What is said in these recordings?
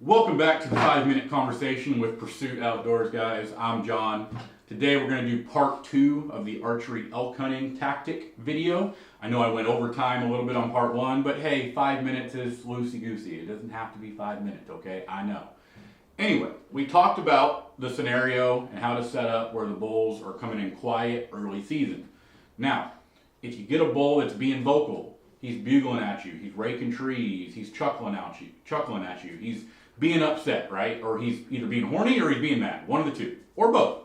Welcome back to the 5-minute conversation with PRSÜT Outdoors, guys. I'm John. Today we're going to do part 2 of the archery elk hunting tactic video. I know I went over time a little bit on part 1, but hey, 5 minutes is loosey-goosey. It doesn't have to be 5 minutes, okay? I know. Anyway, we talked about the scenario and how to set up where the bulls are coming in quiet early season. Now, if you get a bull that's being vocal, he's bugling at you, he's raking trees, he's chuckling at you, he's being upset, right? Or he's either being horny or he's being mad. One of the two, or both.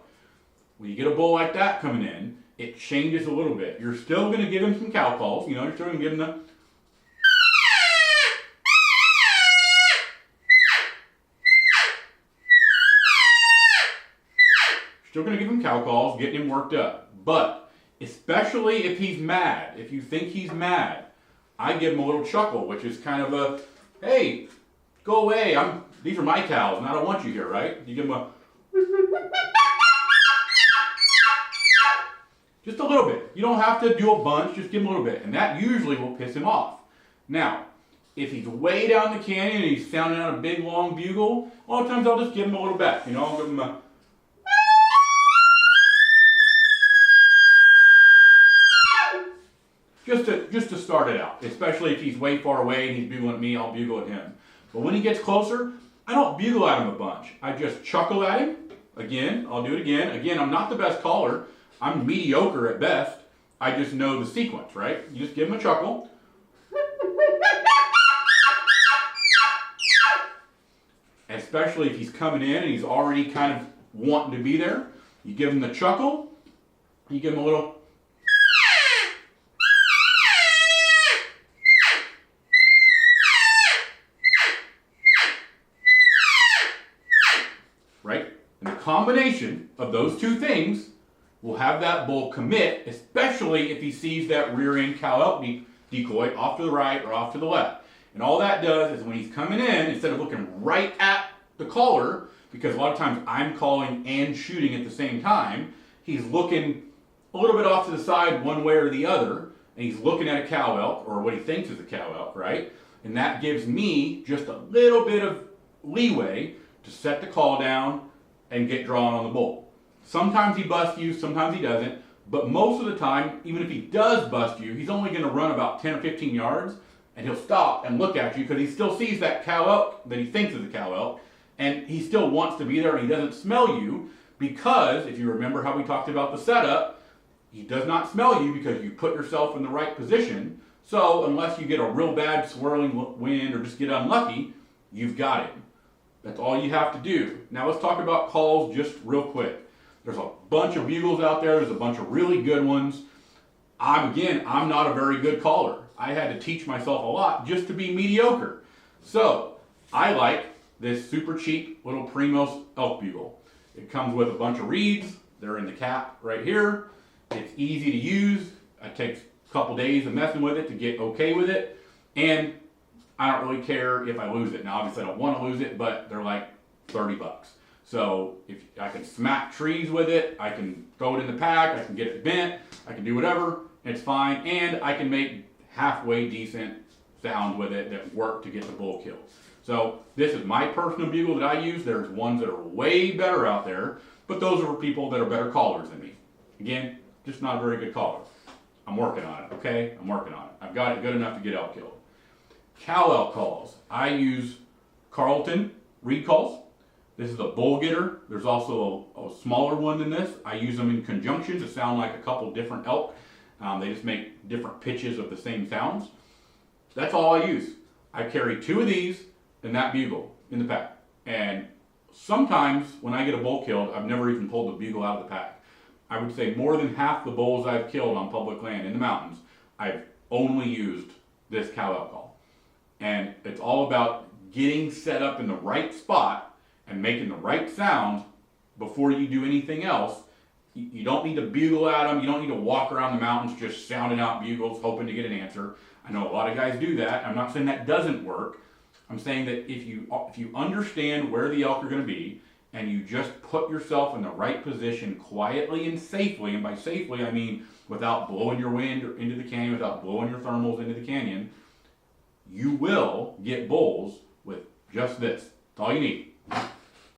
When you get a bull like that coming in, it changes a little bit. You're still going to give him some cow calls. You're still going to give him the cow calls, getting him worked up. But especially if he's mad, if you think he's mad, I give him a little chuckle, which is kind of a, hey, go away, these are my cows and I don't want you here, right? You give him a, just a little bit. You don't have to do a bunch, just give him a little bit. And that usually will piss him off. Now, if he's way down the canyon and he's sounding out a big long bugle, a lot of times I'll just give him a little back. I'll give him a, just to start it out, especially if he's way far away and he's bugling at me, I'll bugle at him. But when he gets closer, I don't bugle at him a bunch. I just chuckle at him. Again, I'll do it again. Again, I'm not the best caller. I'm mediocre at best. I just know the sequence, right? You just give him a chuckle. Especially if he's coming in and he's already kind of wanting to be there. You give him the chuckle. You give him a little. Right? And the combination of those two things will have that bull commit, especially if he sees that rear end cow elk decoy off to the right or off to the left. And all that does is when he's coming in, instead of looking right at the caller, because a lot of times I'm calling and shooting at the same time, he's looking a little bit off to the side one way or the other, and he's looking at a cow elk, or what he thinks is a cow elk, right? And that gives me just a little bit of leeway to set the call down and get drawn on the bull. Sometimes he busts you, sometimes he doesn't, but most of the time, even if he does bust you, he's only going to run about 10 or 15 yards, and he'll stop and look at you because he still sees that cow elk that he thinks is a cow elk, and he still wants to be there, and he doesn't smell you because, if you remember how we talked about the setup, he does not smell you because you put yourself in the right position. So unless you get a real bad swirling wind or just get unlucky, you've got him. That's all you have to do. Now let's talk about calls just real quick. There's a bunch of bugles out there. There's a bunch of really good ones. I'm not a very good caller. I had to teach myself a lot just to be mediocre. So I like this super cheap little Primos elk bugle. It comes with a bunch of reeds. They're in the cap right here. It's easy to use. It takes a couple days of messing with it to get okay with it. And I don't really care if I lose it. Now, obviously, I don't want to lose it, but they're like 30 bucks. So if I can smack trees with it, I can throw it in the pack, I can get it bent, I can do whatever, it's fine, and I can make halfway decent sounds with it that work to get the bull killed. So this is my personal bugle that I use. There's ones that are way better out there, but those are for people that are better callers than me. Again, just not a very good caller. I'm working on it, okay? I'm working on it. I've got it good enough to get elk killed. Cow elk calls. I use Carlton reed calls. This is a bull getter. There's also a smaller one than this. I use them in conjunction to sound like a couple different elk. They just make different pitches of the same sounds. That's all I use. I carry 2 of these and that bugle in the pack. And sometimes when I get a bull killed, I've never even pulled the bugle out of the pack. I would say more than half the bulls I've killed on public land in the mountains, I've only used this cow elk call. And it's all about getting set up in the right spot and making the right sound before you do anything else. You don't need to bugle at them. You don't need to walk around the mountains just sounding out bugles, hoping to get an answer. I know a lot of guys do that. I'm not saying that doesn't work. I'm saying that if you understand where the elk are going to be, and you just put yourself in the right position quietly and safely, and by safely I mean without blowing your wind into the canyon, without blowing your thermals into the canyon, you will get bulls with just this. That's all you need.